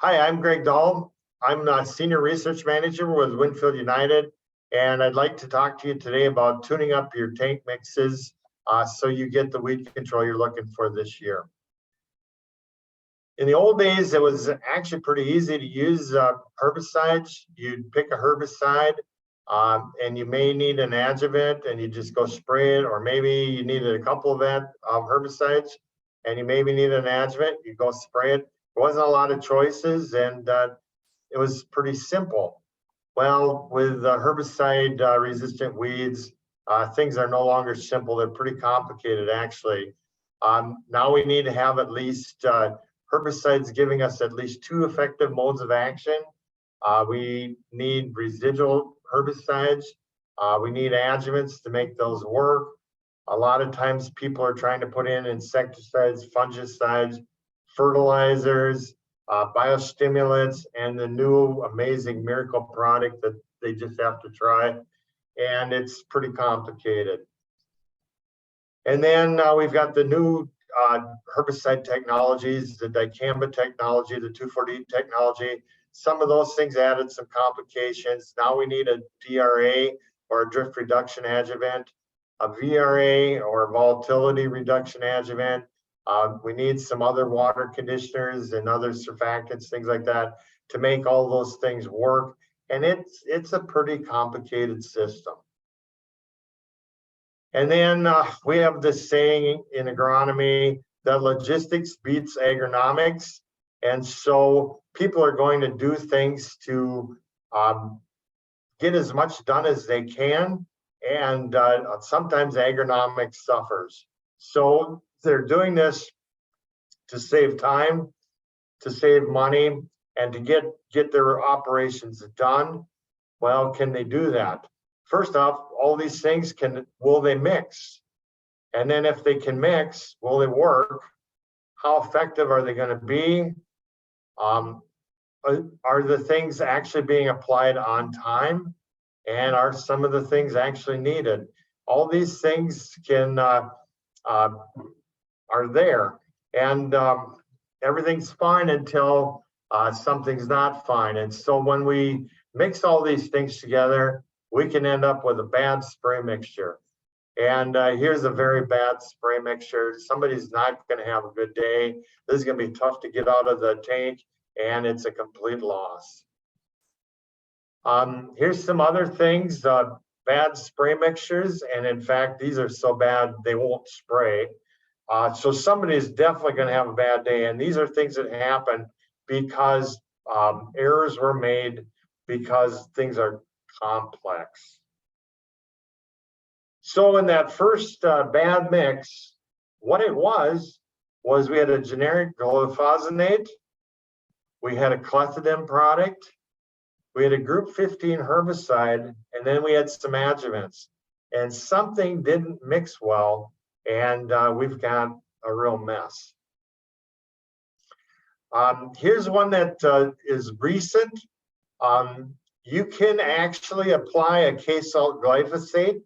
Hi, I'm Greg Dahl. I'm the Senior Research Manager with WinField United, and I'd like to talk to you today about tuning up your tank mixes so you get the weed control you're looking for this year. In the old days, it was actually pretty easy to use herbicides. You'd pick a herbicide, and you may need an adjuvant, and you just go spray it, or maybe you needed a couple of herbicides, and you maybe need an adjuvant, you go spray it. There wasn't a lot of choices, and it was pretty simple. Well, with herbicide resistant weeds, things are no longer simple. They're pretty complicated, actually. Now we need to have at least herbicides giving us at least 2 effective modes of action. We need residual herbicides. We need adjuvants to make those work. A lot of times people are trying to put in insecticides, fungicides, fertilizers, biostimulants, and the new amazing miracle product that they just have to try. And it's pretty complicated. And then we've got the new herbicide technologies, the dicamba technology, the 2,4-D technology. Some of those things added some complications. Now we need a DRA, or a drift reduction adjuvant, a VRA, or volatility reduction adjuvant. We need some other water conditioners and other surfactants, things like that, to make all those things work. And it's a pretty complicated system. And then we have this saying in agronomy that logistics beats agronomics. And so people are going to do things to get as much done as they can. And sometimes agronomics suffers. So they're doing this to save time, to save money, and to get their operations done. Well, can they do that? First off, all these things will they mix? And then if they can mix, will they work? How effective are they going to be? Are the things actually being applied on time? And are some of the things actually needed? All these things are there, and everything's fine until something's not fine. And so when we mix all these things together, we can end up with a bad spray mixture. And here's a very bad spray mixture. Somebody's not going to have a good day. This is going to be tough to get out of the tank, and it's a complete loss. Here's some other things, bad spray mixtures. And in fact, these are so bad, they won't spray. So somebody is definitely going to have a bad day. And these are things that happen because errors were made, because things are complex. So in that first bad mix, what it was we had a generic glufosinate, we had a clethodim product, we had a group 15 herbicide, and then we had some adjuvants. And something didn't mix well, and we've got a real mess. Here's one that is recent. You can actually apply a K-salt glyphosate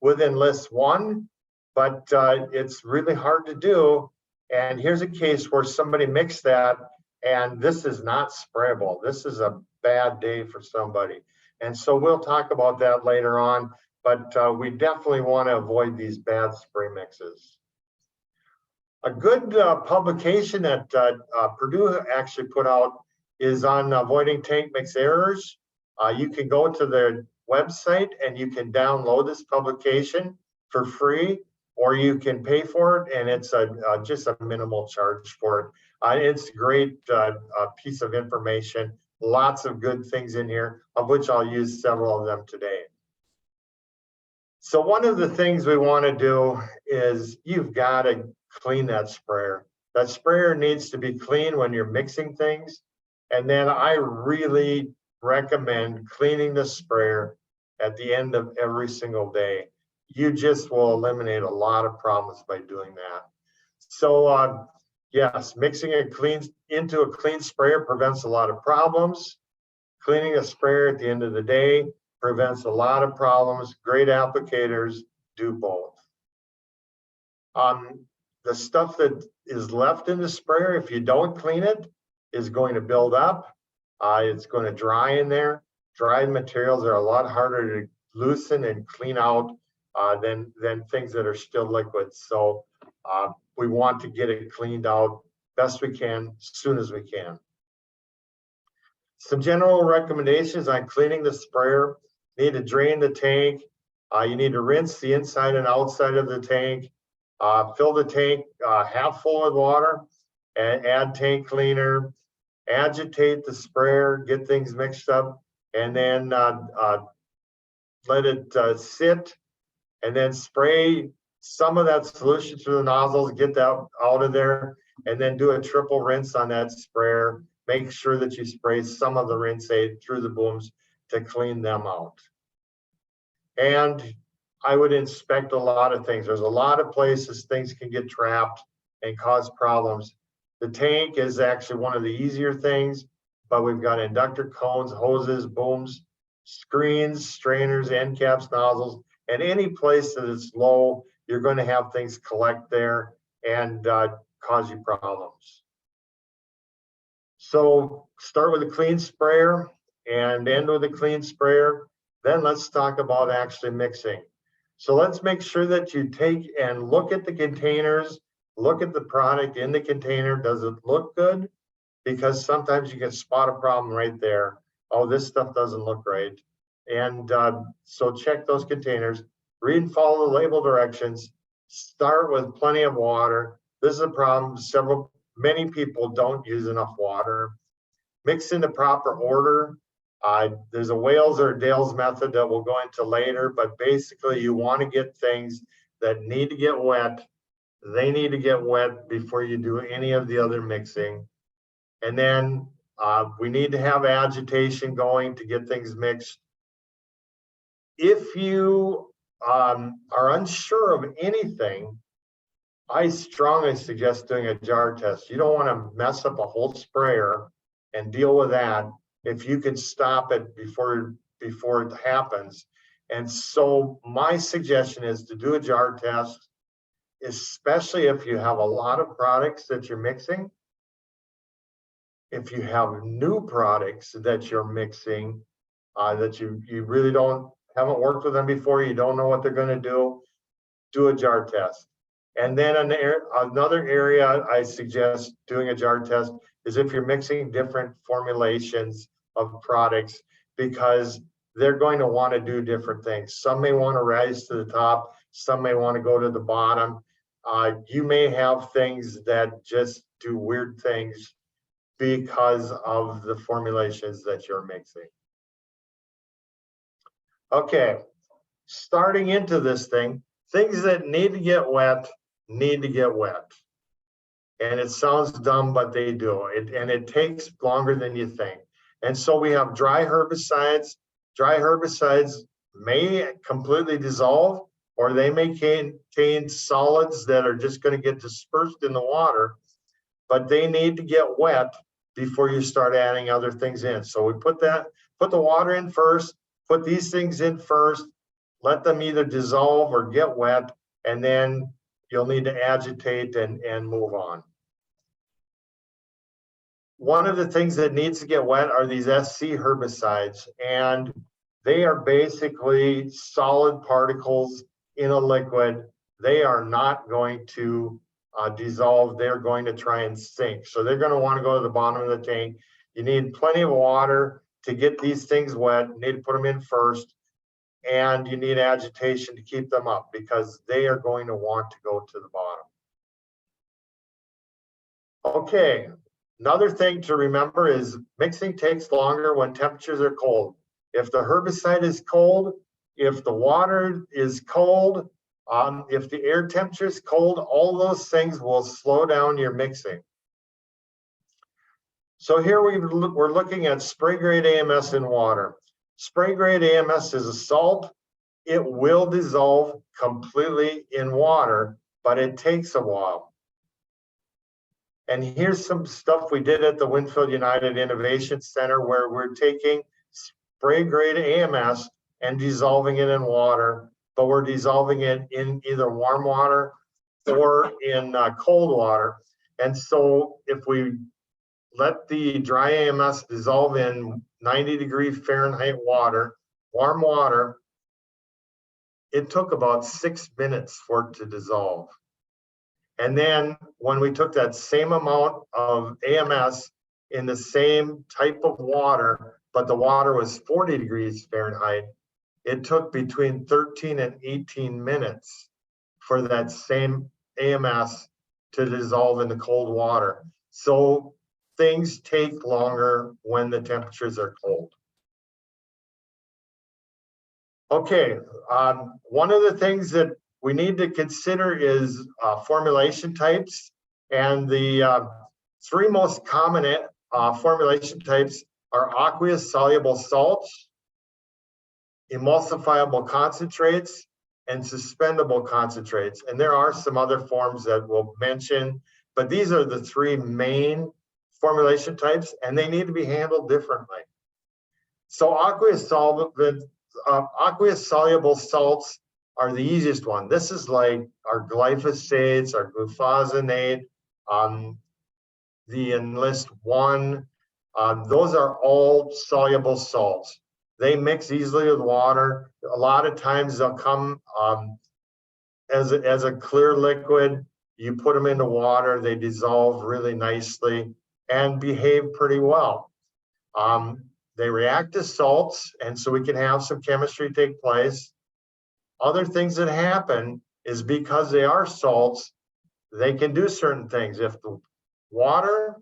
with Enlist 1, but it's really hard to do. And here's a case where somebody mixed that, and this is not sprayable. This is a bad day for somebody. And so we'll talk about that later on, but we definitely want to avoid these bad spray mixes. A good publication that Purdue actually put out is on avoiding tank mix errors. You can go to their website and you can download this publication for free, or you can pay for it, and it's just a minimal charge for it. It's a great piece of information. Lots of good things in here, of which I'll use several of them today. So one of the things we want to do is you've got to clean that sprayer. That sprayer needs to be clean when you're mixing things. And then I really recommend cleaning the sprayer at the end of every single day. You just will eliminate a lot of problems by doing that. So yes, mixing into a clean sprayer prevents a lot of problems. Cleaning a sprayer at the end of the day prevents a lot of problems. Great applicators do both. The stuff that is left in the sprayer, if you don't clean it, is going to build up. It's going to dry in there. Dried materials are a lot harder to loosen and clean out than things that are still liquid. So we want to get it cleaned out best we can, as soon as we can. Some general recommendations on cleaning the sprayer. You need to drain the tank. You need to rinse the inside and outside of the tank. Fill the tank half full with water and add tank cleaner. Agitate the sprayer, get things mixed up, and then let it sit, and then spray some of that solution through the nozzles, get that out of there, and then do a triple rinse on that sprayer. Make sure that you spray some of the rinse aid through the booms to clean them out. And I would inspect a lot of things. There's a lot of places things can get trapped and cause problems. The tank is actually one of the easier things, but we've got inductor cones, hoses, booms, screens, strainers, end caps, nozzles, and any place that is low, you're going to have things collect there and cause you problems. So start with a clean sprayer and end with a clean sprayer. Then let's talk about actually mixing. So let's make sure that you take and look at the containers, look at the product in the container. Does it look good? Because sometimes you can spot a problem right there. Oh, this stuff doesn't look right. And so check those containers, read and follow the label directions, start with plenty of water. This is a problem. Many people don't use enough water. Mix in the proper order. There's a Wales or Dale's method that we'll go into later, but basically you want to get things that need to get wet. They need to get wet before you do any of the other mixing. And then we need to have agitation going to get things mixed. If you are unsure of anything, I strongly suggest doing a jar test. You don't want to mess up a whole sprayer and deal with that if you can stop it before it happens. And so my suggestion is to do a jar test, especially if you have a lot of products that you're mixing. If you have new products that you're mixing, that you really haven't worked with them before, you don't know what they're going to do a jar test. And then another area I suggest doing a jar test is if you're mixing different formulations of products, because they're going to want to do different things. Some may want to rise to the top, some may want to go to the bottom. You may have things that just do weird things because of the formulations that you're mixing. Okay, starting into this thing, things that need to get wet need to get wet. And it sounds dumb, but they do. And it takes longer than you think. And so we have dry herbicides. Dry herbicides may completely dissolve, or they may contain solids that are just going to get dispersed in the water, but they need to get wet before you start adding other things in. So we put the water in first, put these things in first, let them either dissolve or get wet, and then you'll need to agitate and move on. One of the things that needs to get wet are these SC herbicides, and they are basically solid particles in a liquid. They are not going to dissolve. They're going to try and sink. So they're going to want to go to the bottom of the tank. You need plenty of water to get these things wet. You need to put them in first, and you need agitation to keep them up because they are going to want to go to the bottom. Okay, another thing to remember is mixing takes longer when temperatures are cold. If the herbicide is cold, if the water is cold, if the air temperature is cold, all those things will slow down your mixing. So here we're looking at spray grade AMS in water. Spray grade AMS is a salt. It will dissolve completely in water, but it takes a while. And here's some stuff we did at the WinField United Innovation Center where we're taking spray grade AMS and dissolving it in water, but we're dissolving it in either warm water or in cold water. And so if we let the dry AMS dissolve in 90-degree Fahrenheit water, warm water. It took about 6 minutes for it to dissolve. And then when we took that same amount of AMS in the same type of water, but the water was 40 degrees Fahrenheit, it took between 13 and 18 minutes for that same AMS to dissolve in the cold water. So things take longer when the temperatures are cold. Okay, one of the things that we need to consider is formulation types. And the three most common formulation types are aqueous soluble salts, emulsifiable concentrates, and suspendable concentrates. And there are some other forms that we'll mention, but these are the three main formulation types, and they need to be handled differently. So aqueous soluble salts are the easiest one. This is like our glyphosates, our glufosinate, the Enlist 1. Those are all soluble salts. They mix easily with water. A lot of times they'll come as a clear liquid. You put them into water, they dissolve really nicely and behave pretty well. They react as salts, and so we can have some chemistry take place. Other things that happen is because they are salts, they can do certain things. If the water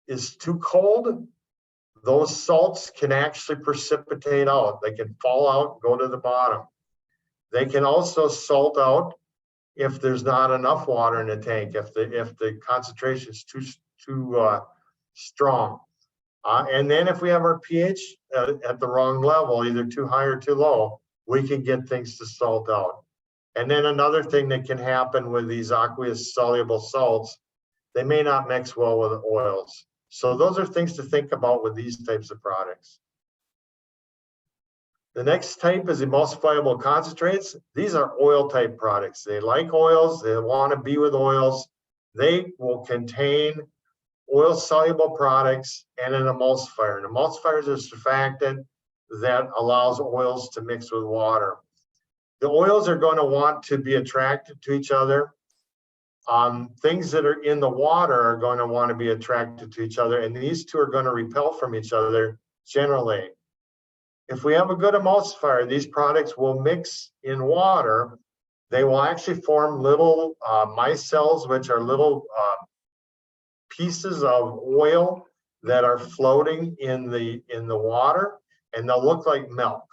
is too cold, those salts can actually precipitate out. They can fall out and go to the bottom. They can also salt out if there's not enough water in the tank, if the concentration is too strong. And then if we have our pH at the wrong level, either too high or too low, we can get things to salt out. And then another thing that can happen with these aqueous soluble salts, they may not mix well with oils. So those are things to think about with these types of products. The next type is emulsifiable concentrates. These are oil type products. They like oils, they want to be with oils. They will contain oil soluble products and an emulsifier. An emulsifier is a surfactant that allows oils to mix with water. The oils are going to want to be attracted to each other. Things that are in the water are going to want to be attracted to each other, and these two are going to repel from each other generally. If we have a good emulsifier, these products will mix in water. They will actually form little micelles, which are little pieces of oil that are floating in the water, and they'll look like milk.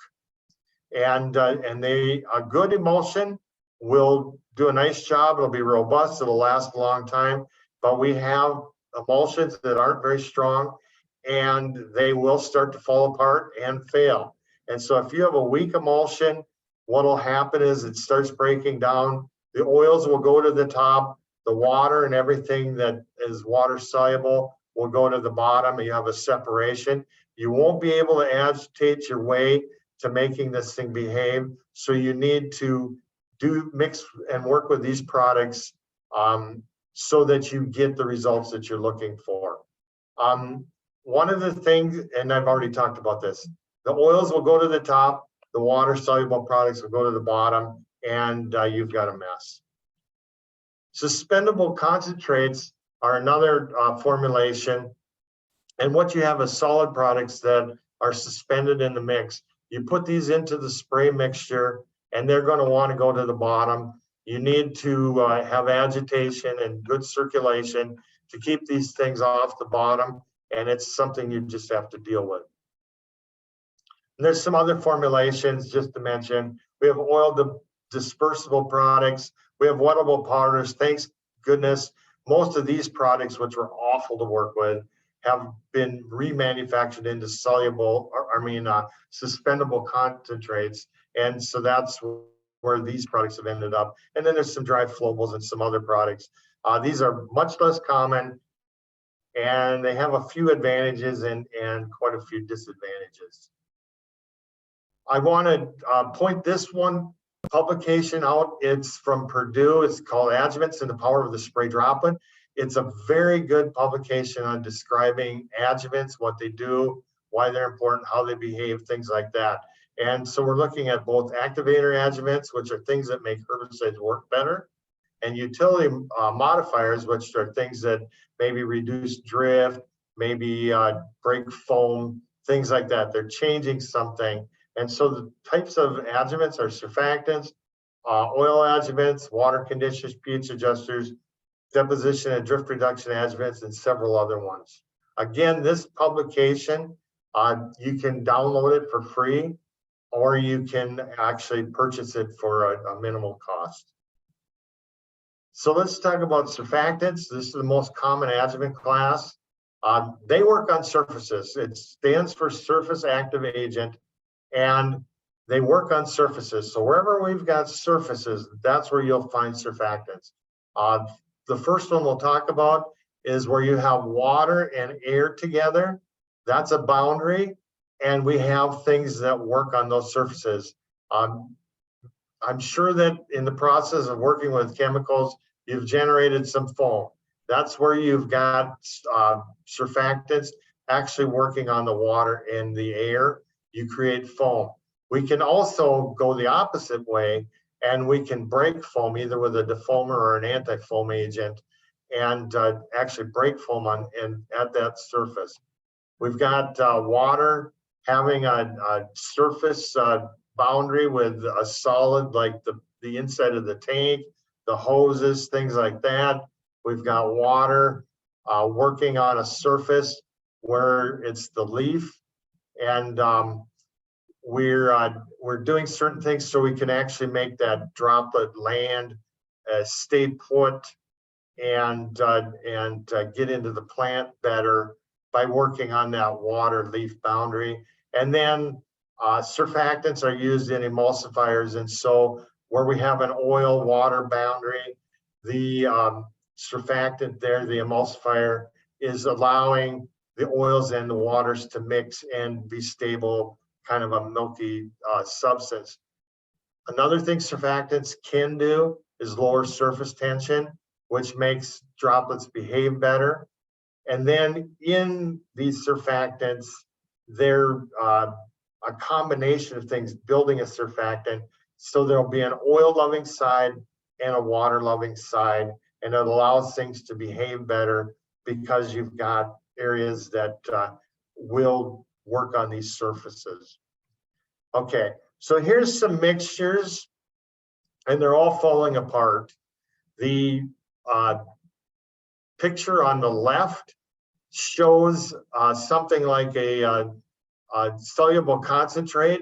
And a good emulsion will do a nice job. It'll be robust. It'll last a long time. But we have emulsions that aren't very strong, and they will start to fall apart and fail. And so if you have a weak emulsion, what will happen is it starts breaking down. The oils will go to the top. The water and everything that is water soluble will go to the bottom, and you have a separation. You won't be able to agitate your way to making this thing behave. So you need to mix and work with these products so that you get the results that you're looking for. One of the things, and I've already talked about this, the oils will go to the top, the water soluble products will go to the bottom, and you've got a mess. Suspendable concentrates are another formulation. And what you have is solid products that are suspended in the mix. You put these into the spray mixture, and they're going to want to go to the bottom. You need to have agitation and good circulation to keep these things off the bottom, and it's something you just have to deal with. And there's some other formulations just to mention. We have oil dispersible products. We have wettable powders. Thanks goodness, most of these products, which were awful to work with, have been remanufactured into suspendable concentrates. And so that's where these products have ended up. And then there's some dry flowables and some other products. These are much less common, and they have a few advantages and quite a few disadvantages. I want to point this one publication out. It's from Purdue. It's called Adjuvants and the Power of the Spray Droplet. It's a very good publication on describing adjuvants, what they do, why they're important, how they behave, things like that. And so we're looking at both activator adjuvants, which are things that make herbicides work better, and utility modifiers, which are things that maybe reduce drift, maybe break foam, things like that. They're changing something. And so the types of adjuvants are surfactants, oil adjuvants, water conditioners, pH adjusters, deposition and drift reduction adjuvants, and several other ones. Again, this publication, you can download it for free, or you can actually purchase it for a minimal cost. So let's talk about surfactants. This is the most common adjuvant class. They work on surfaces. It stands for surface active agent, and they work on surfaces. So wherever we've got surfaces, that's where you'll find surfactants. The first one we'll talk about is where you have water and air together. That's a boundary, and we have things that work on those surfaces. I'm sure that in the process of working with chemicals, you've generated some foam. That's where you've got surfactants actually working on the water and the air. You create foam. We can also go the opposite way, and we can break foam either with a defoamer or an anti-foam agent, and actually break foam at that surface. We've got water having a surface boundary with a solid, like the inside of the tank, the hoses, things like that. We've got water working on a surface where it's the leaf, and we're doing certain things so we can actually make that droplet land, stay put, and get into the plant better by working on that water leaf boundary. And then surfactants are used in emulsifiers, and so where we have an oil water boundary, the surfactant there, the emulsifier, is allowing the oils and the waters to mix and be stable, kind of a milky substance. Another thing surfactants can do is lower surface tension, which makes droplets behave better. And then in these surfactants, they're a combination of things building a surfactant. So there'll be an oil-loving side and a water-loving side, and it allows things to behave better because you've got areas that will work on these surfaces. Okay, so here's some mixtures, and they're all falling apart. The picture on the left shows something like a soluble concentrate.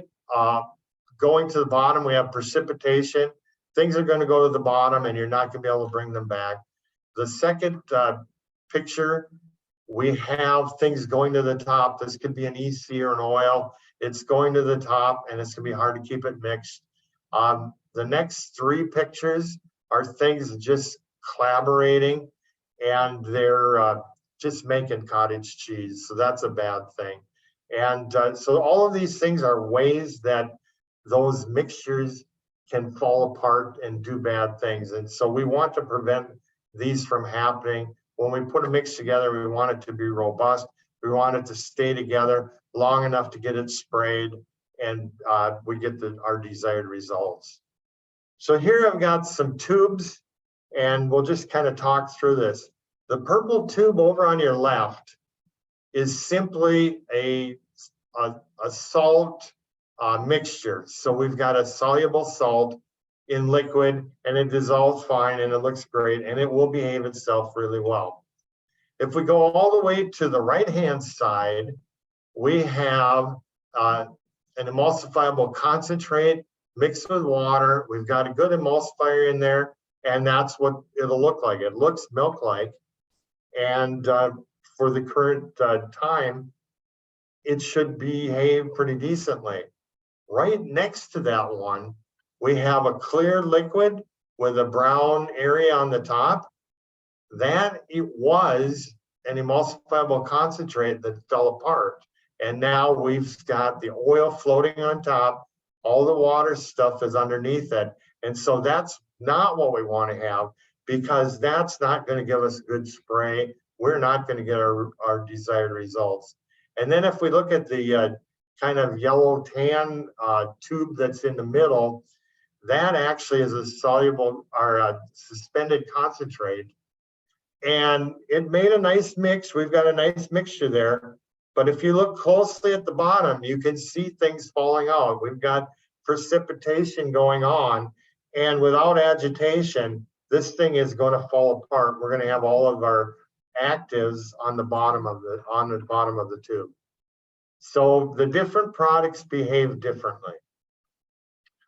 Going to the bottom, we have precipitation. Things are going to go to the bottom, and you're not going to be able to bring them back. The second picture, we have things going to the top. This could be an EC or an oil. It's going to the top, and it's going to be hard to keep it mixed. The next three pictures are things just collaborating, and they're just making cottage cheese. So that's a bad thing. And so all of these things are ways that those mixtures can fall apart and do bad things. And so we want to prevent these from happening. When we put a mix together, we want it to be robust. We want it to stay together long enough to get it sprayed, and we get our desired results. So here I've got some tubes, and we'll just kind of talk through this. The purple tube over on your left is simply a salt mixture. So we've got a soluble salt in liquid, and it dissolves fine, and it looks great, and it will behave itself really well. If we go all the way to the right-hand side, we have an emulsifiable concentrate mixed with water. We've got a good emulsifier in there, and that's what it'll look like. It looks milk-like, and for the current time, it should behave pretty decently. Right next to that one, we have a clear liquid with a brown area on the top. That it was an emulsifiable concentrate that fell apart. And now we've got the oil floating on top. All the water stuff is underneath it. And so that's not what we want to have, because that's not going to give us a good spray. We're not going to get our desired results. And then if we look at the kind of yellow tan tube that's in the middle, that actually is a soluble or a suspended concentrate. And it made a nice mix. We've got a nice mixture there. But if you look closely at the bottom, you can see things falling out. We've got precipitation going on. And without agitation, this thing is going to fall apart. We're going to have all of our actives on the bottom of the tube. So the different products behave differently.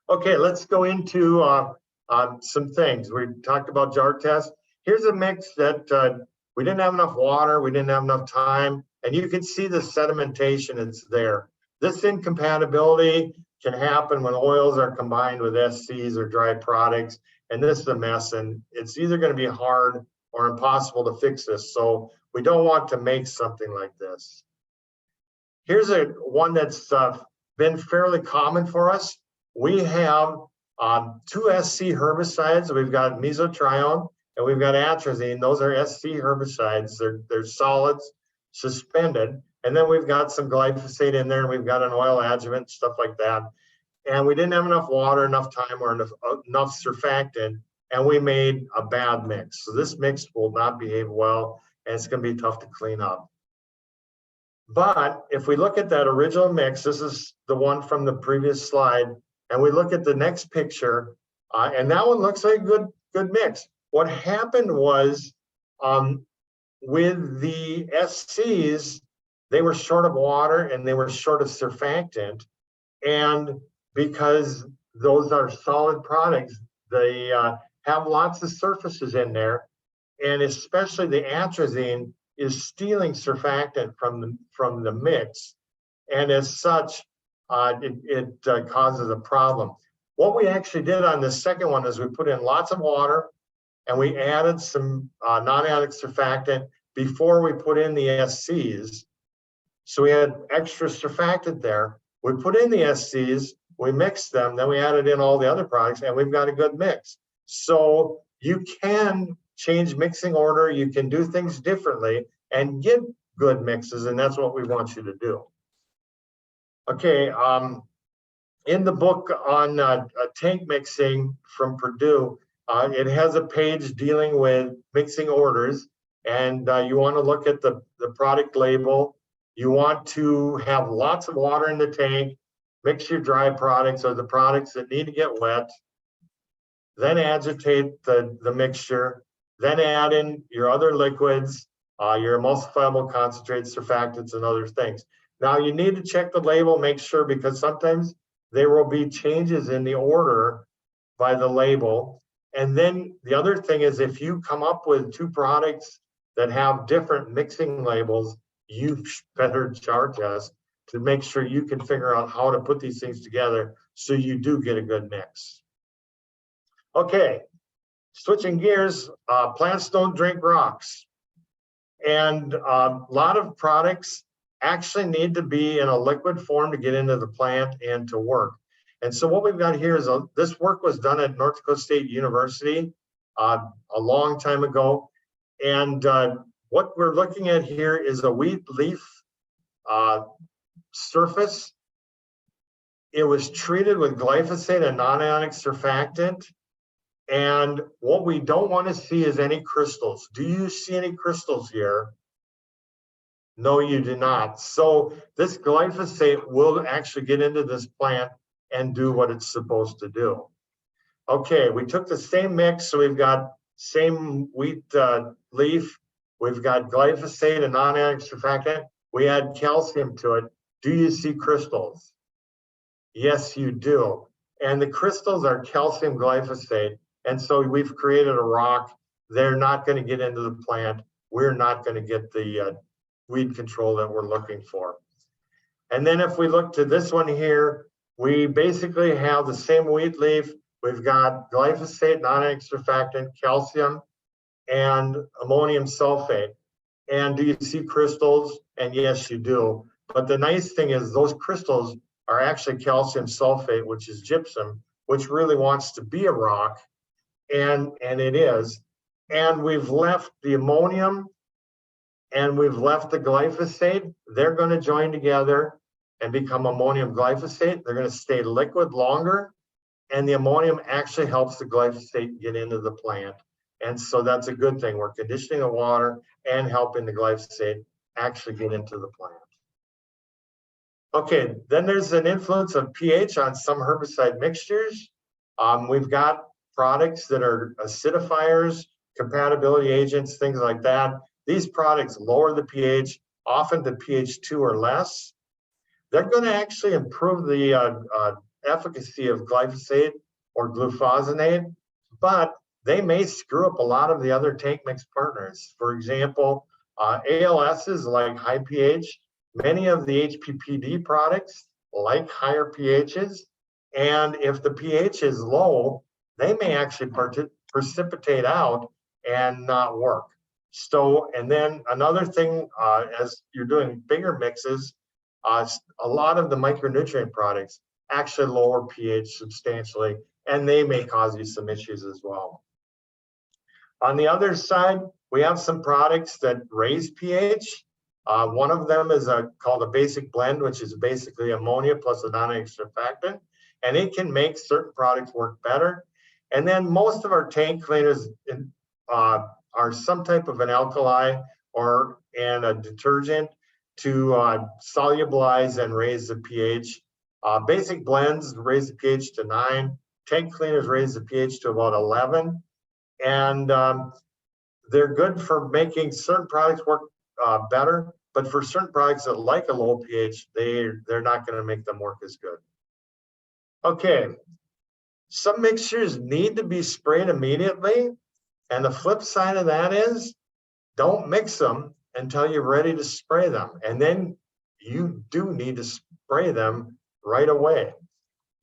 Okay, let's go into some things. We talked about jar test. Here's a mix that we didn't have enough water, we didn't have enough time, and you can see the sedimentation, it's there. This incompatibility can happen when oils are combined with SCs or dry products, and this is a mess, and it's either going to be hard or impossible to fix this. So we don't want to make something like this. Here's one that's been fairly common for us. We have 2 SC herbicides. We've got mesotrione and we've got atrazine. Those are SC herbicides. They're solids, suspended. And then we've got some glyphosate in there, and we've got an oil adjuvant, stuff like that. And we didn't have enough water, enough time, or enough surfactant, and we made a bad mix. So this mix will not behave well, and it's going to be tough to clean up. But if we look at that original mix, this is the one from the previous slide, and we look at the next picture, and that one looks like a good mix. What happened was with the SCs, they were short of water and they were short of surfactant. And because those are solid products, they have lots of surfaces in there. And especially the atrazine is stealing surfactant from the mix. And as such, it causes a problem. What we actually did on the second one is we put in lots of water and we added some non-adic surfactant before we put in the SCs. So we had extra surfactant there. We put in the SCs, we mixed them, then we added in all the other products, and we've got a good mix. So you can change mixing order, you can do things differently and get good mixes, and that's what we want you to do. Okay, in the book on tank mixing from Purdue, it has a page dealing with mixing orders, and you want to look at the product label. You want to have lots of water in the tank, mix your dry products or the products that need to get wet, then agitate the mixture, then add in your other liquids, your emulsifiable concentrates, surfactants, and other things. Now you need to check the label, make sure, because sometimes there will be changes in the order by the label. And then the other thing is, if you come up with 2 products that have different mixing labels, you better jar test to make sure you can figure out how to put these things together so you do get a good mix. Okay, switching gears, plants don't drink rocks. And a lot of products actually need to be in a liquid form to get into the plant and to work. And so what we've got here is this work was done at North Dakota State University a long time ago. And what we're looking at here is a wheat leaf surface. It was treated with glyphosate and non-ionic surfactant. And what we don't want to see is any crystals. Do you see any crystals here? No, you do not. So this glyphosate will actually get into this plant and do what it's supposed to do. Okay, we took the same mix, so we've got same wheat leaf, we've got glyphosate and non-ionic surfactant, we add calcium to it. Do you see crystals? Yes, you do. And the crystals are calcium glyphosate, and so we've created a rock. They're not going to get into the plant. We're not going to get the weed control that we're looking for. And then if we look to this one here, we basically have the same wheat leaf. We've got glyphosate, non-ionic surfactant, calcium, and ammonium sulfate. And do you see crystals? And yes, you do. But the nice thing is those crystals are actually calcium sulfate, which is gypsum, which really wants to be a rock, and it is. and we've left the ammonium and we've left the glyphosate. They're going to join together and become ammonium glyphosate. They're going to stay liquid longer, and the ammonium actually helps the glyphosate get into the plant. And so that's a good thing. We're conditioning the water and helping the glyphosate actually get into the plant. Okay, then there's an influence of pH on some herbicide mixtures. We've got products that are acidifiers, compatibility agents, things like that. These products lower the pH, often to pH 2 or less. They're going to actually improve the efficacy of glyphosate or glufosinate, but they may screw up a lot of the other tank mix partners. For example, ALSs like high pH. Many of the HPPD products like higher pHs, and if the pH is low, they may actually precipitate out and not work. So, and then another thing, as you're doing bigger mixes, a lot of the micronutrient products actually lower pH substantially, and they may cause you some issues as well. On the other side, we have some products that raise pH. One of them is called a basic blend, which is basically ammonia plus a non-nitric surfactant, and it can make certain products work better. And then most of our tank cleaners are some type of an alkali and a detergent to solubilize and raise the pH. Basic blends raise the pH to 9. Tank cleaners raise the pH to about 11. And they're good for making certain products work better, but for certain products that like a low pH, they're not going to make them work as good. Okay, some mixtures need to be sprayed immediately, and the flip side of that is don't mix them until you're ready to spray them, and then you do need to spray them right away.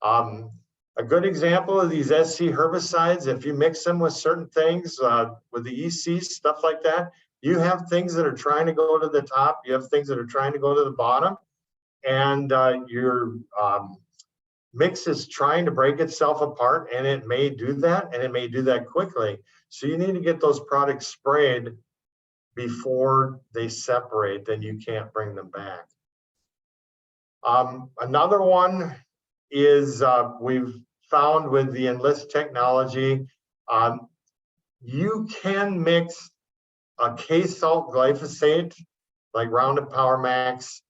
A good example of these SC herbicides, if you mix them with certain things, with the EC, stuff like that, you have things that are trying to go to the top, you have things that are trying to go to the bottom, and your mix is trying to break itself apart, and it may do that, and it may do that quickly. So you need to get those products sprayed before they separate, then you can't bring them back. Another one is we've found with the Enlist technology, you can mix a K-salt glyphosate like Roundup Power Max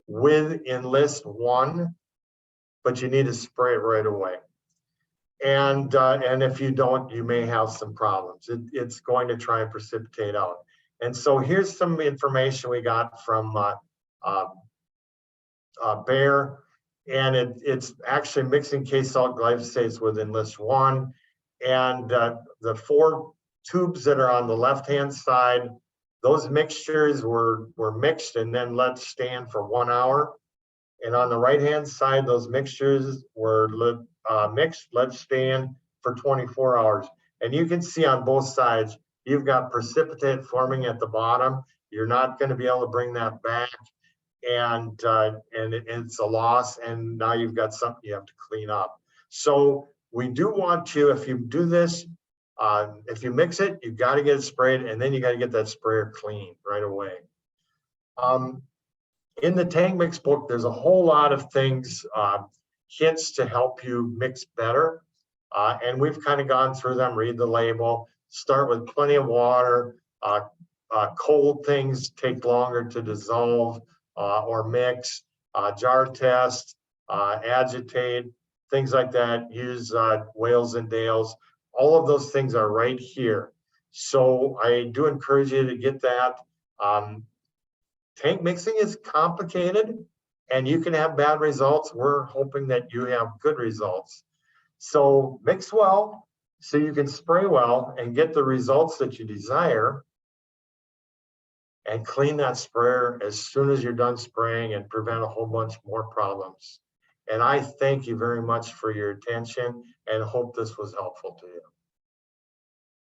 with Enlist 1, but you need to spray it right away. And if you don't, you may have some problems. It's going to try and precipitate out. And so here's some information we got from Bayer, and it's actually mixing K-salt glyphosates with Enlist 1. And the 4 tubes that are on the left-hand side, those mixtures were mixed and then let stand for 1 hour. And on the right-hand side, those mixtures were mixed, let stand for 24 hours. And you can see on both sides, you've got precipitate forming at the bottom. You're not going to be able to bring that back, and it's a loss. And now you've got something you have to clean up. So we do want to, if you do this, if you mix it, you've got to get it sprayed, and then you got to get that sprayer clean right away. In the tank mix book, there's a whole lot of things, hints to help you mix better. And we've kind of gone through them, read the label, start with plenty of water. Cold things take longer to dissolve or mix. Jar test, agitate, things like that. Use Wales and Dales. All of those things are right here. So I do encourage you to get that. Tank mixing is complicated, and you can have bad results. We're hoping that you have good results. So mix well so you can spray well and get the results that you desire, and clean that sprayer as soon as you're done spraying and prevent a whole bunch more problems. And I thank you very much for your attention and hope this was helpful to you.